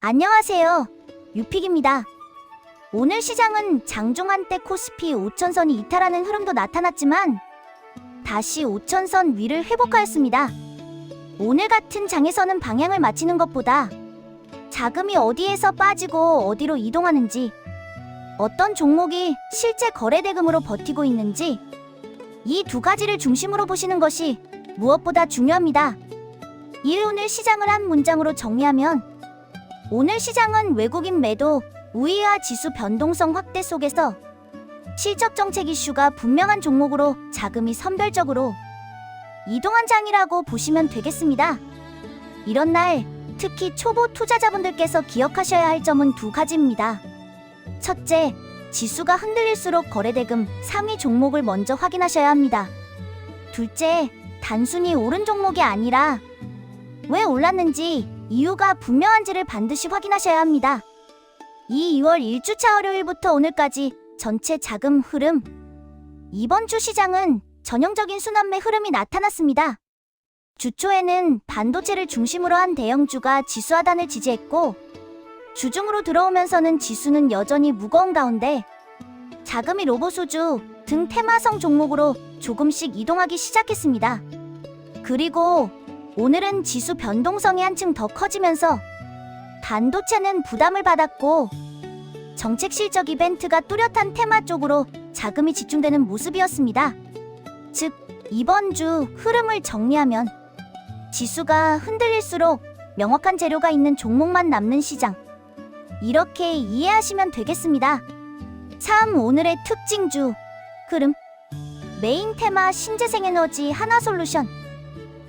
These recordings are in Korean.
안녕하세요. 유픽입니다. 오늘 시장은 장중 한때 코스피 5천선이 이탈하는 흐름도 나타났지만 다시 5천선 위를 회복하였습니다. 오늘 같은 장에서는 방향을 맞추는 것보다 자금이 어디에서 빠지고 어디로 이동하는지, 어떤 종목이 실제 거래대금으로 버티고 있는지, 이 두 가지를 중심으로 보시는 것이 무엇보다 중요합니다. 오늘 시장을 한 문장으로 정리하면, 오늘 시장은 외국인 매도 우위와 지수 변동성 확대 속에서 실적 정책 이슈가 분명한 종목으로 자금이 선별적으로 이동한 장이라고 보시면 되겠습니다. 이런 날 특히 초보 투자자분들께서 기억하셔야 할 점은 두 가지입니다. 첫째, 지수가 흔들릴수록 거래대금 상위 종목을 먼저 확인하셔야 합니다. 둘째, 단순히 오른 종목이 아니라 왜 올랐는지 이유가 분명한지를 반드시 확인하셔야 합니다. 이 2월 1주차 월요일부터 오늘까지 전체 자금 흐름, 이번 주 시장은 전형적인 순환매 흐름이 나타났습니다. 주초에는 반도체를 중심으로 한 대형주가 지수 하단을 지지했고, 주중으로 들어오면서는 지수는 여전히 무거운 가운데 자금이 로봇우주 등 테마성 종목으로 조금씩 이동하기 시작했습니다. 그리고 오늘은 지수 변동성이 한층 더 커지면서 반도체는 부담을 받았고, 정책 실적 이벤트가 뚜렷한 테마 쪽으로 자금이 집중되는 모습이었습니다. 즉, 이번 주 흐름을 정리하면 지수가 흔들릴수록 명확한 재료가 있는 종목만 남는 시장, 이렇게 이해하시면 되겠습니다. 3. 오늘의 특징주 흐름. 메인 테마 신재생에너지 하나솔루션.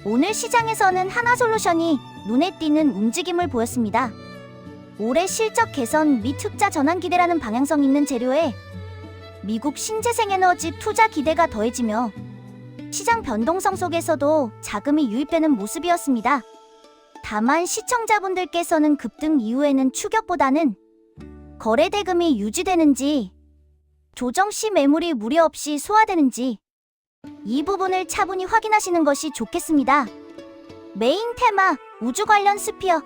오늘 시장에서는 하나솔루션이 눈에 띄는 움직임을 보였습니다. 올해 실적 개선 및 흑자 전환 기대라는 방향성 있는 재료에 미국 신재생에너지 투자 기대가 더해지며 시장 변동성 속에서도 자금이 유입되는 모습이었습니다. 다만 시청자분들께서는 급등 이후에는 추격보다는 거래대금이 유지되는지, 조정 시 매물이 무리 없이 소화되는지, 이 부분을 차분히 확인하시는 것이 좋겠습니다. 메인 테마 우주 관련 스피어.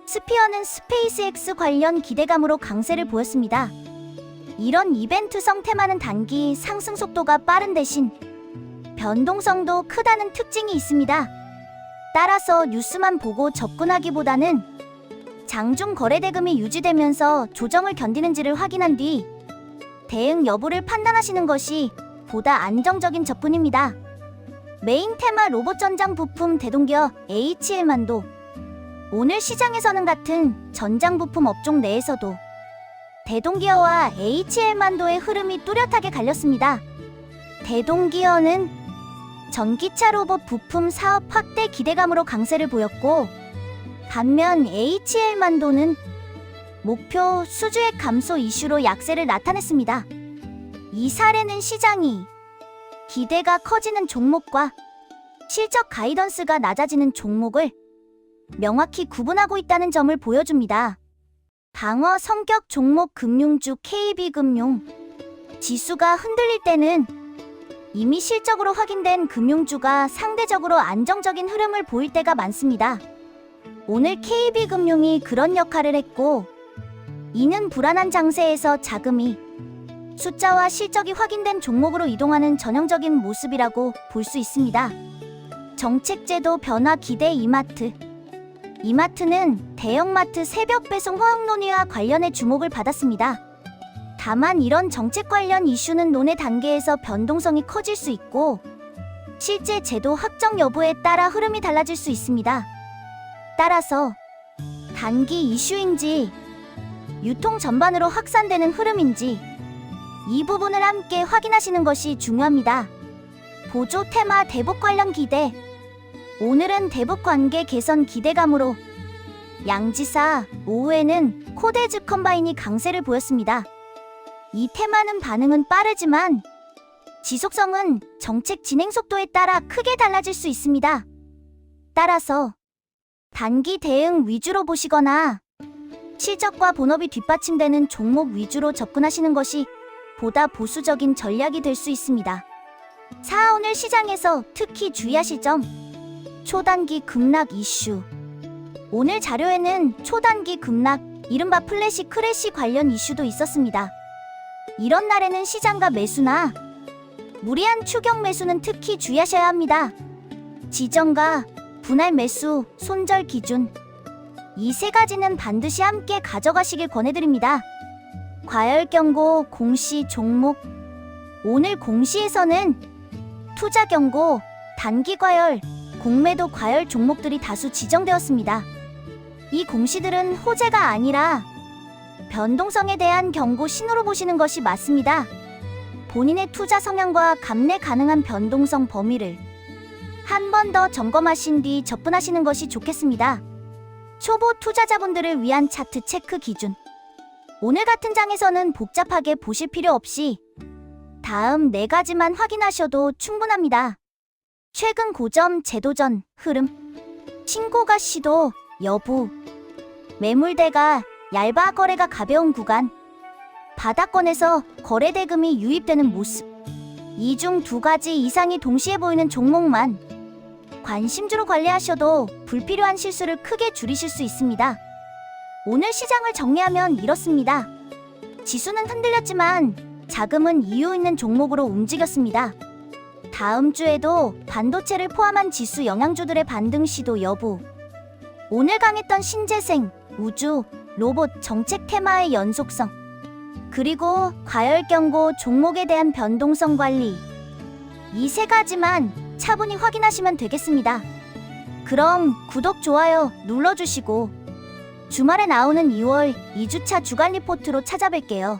스피어는 스페이스X 관련 기대감으로 강세를 보였습니다. 이런 이벤트성 테마는 단기 상승 속도가 빠른 대신 변동성도 크다는 특징이 있습니다. 따라서 뉴스만 보고 접근하기보다는 장중 거래대금이 유지되면서 조정을 견디는지를 확인한 뒤 대응 여부를 판단하시는 것이 보다 안정적인 접근입니다. 메인 테마 로봇 전장 부품 대동기업 HL만도. 오늘 시장에서는 같은 전장 부품 업종 내에서도 대동기어와 HL만도의 흐름이 뚜렷하게 갈렸습니다. 대동기어는 전기차 로봇 부품 사업 확대 기대감으로 강세를 보였고, 반면 HL만도는 목표 수주액 감소 이슈로 약세를 나타냈습니다. 이 사례는 시장이 기대가 커지는 종목과 실적 가이던스가 낮아지는 종목을 명확히 구분하고 있다는 점을 보여줍니다. 방어 성격 종목 금융주 KB금융. 지수가 흔들릴 때는 이미 실적으로 확인된 금융주가 상대적으로 안정적인 흐름을 보일 때가 많습니다. 오늘 KB금융이 그런 역할을 했고, 이는 불안한 장세에서 자금이 숫자와 실적이 확인된 종목으로 이동하는 전형적인 모습이라고 볼 수 있습니다. 정책제도 변화 기대 이마트. 이마트는 대형마트 새벽 배송 허용 논의와 관련해 주목을 받았습니다. 다만 이런 정책 관련 이슈는 논의 단계에서 변동성이 커질 수 있고, 실제 제도 확정 여부에 따라 흐름이 달라질 수 있습니다. 따라서 단기 이슈인지 유통 전반으로 확산되는 흐름인지 이 부분을 함께 확인하시는 것이 중요합니다. 보조 테마 대북 관련 기대. 오늘은 대북 관계 개선 기대감으로 양지사, 오후에는 코데즈 컴바인이 강세를 보였습니다. 이 테마는 반응은 빠르지만 지속성은 정책 진행 속도에 따라 크게 달라질 수 있습니다. 따라서 단기 대응 위주로 보시거나 실적과 본업이 뒷받침되는 종목 위주로 접근하시는 것이 보다 보수적인 전략이 될 수 있습니다. 4. 오늘 시장에서 특히 주의하실 점. 초단기 급락 이슈. 오늘 자료에는 초단기 급락, 이른바 플래시 크래시 관련 이슈도 있었습니다. 이런 날에는 시장가 매수나 무리한 추격 매수는 특히 주의하셔야 합니다. 지정가, 분할 매수, 손절 기준, 이 세 가지는 반드시 함께 가져가시길 권해드립니다. 과열 경고, 공시 종목. 오늘 공시에서는 투자 경고, 단기 과열, 공매도 과열 종목들이 다수 지정되었습니다. 이 공시들은 호재가 아니라 변동성에 대한 경고 신호로 보시는 것이 맞습니다. 본인의 투자 성향과 감내 가능한 변동성 범위를 한 번 더 점검하신 뒤 접근하시는 것이 좋겠습니다. 초보 투자자분들을 위한 차트 체크 기준. 오늘 같은 장에서는 복잡하게 보실 필요 없이 다음 4가지만 확인하셔도 충분합니다. 최근 고점 재도전 흐름, 신고가 시도 여부, 매물대가 얇아 거래가 가벼운 구간, 바닥권에서 거래 대금이 유입되는 모습. 이 중 2가지 이상이 동시에 보이는 종목만 관심주로 관리하셔도 불필요한 실수를 크게 줄이실 수 있습니다. 오늘 시장을 정리하면 이렇습니다. 지수는 흔들렸지만 자금은 이유 있는 종목으로 움직였습니다. 다음 주에도 반도체를 포함한 지수 영향주들의 반등 시도 여부, 오늘 강했던 신재생, 우주, 로봇 정책 테마의 연속성, 그리고 과열 경고 종목에 대한 변동성 관리, 이 3가지만 차분히 확인하시면 되겠습니다. 그럼 구독, 좋아요 눌러주시고 주말에 나오는 2월 2주차 주간 리포트로 찾아뵐게요.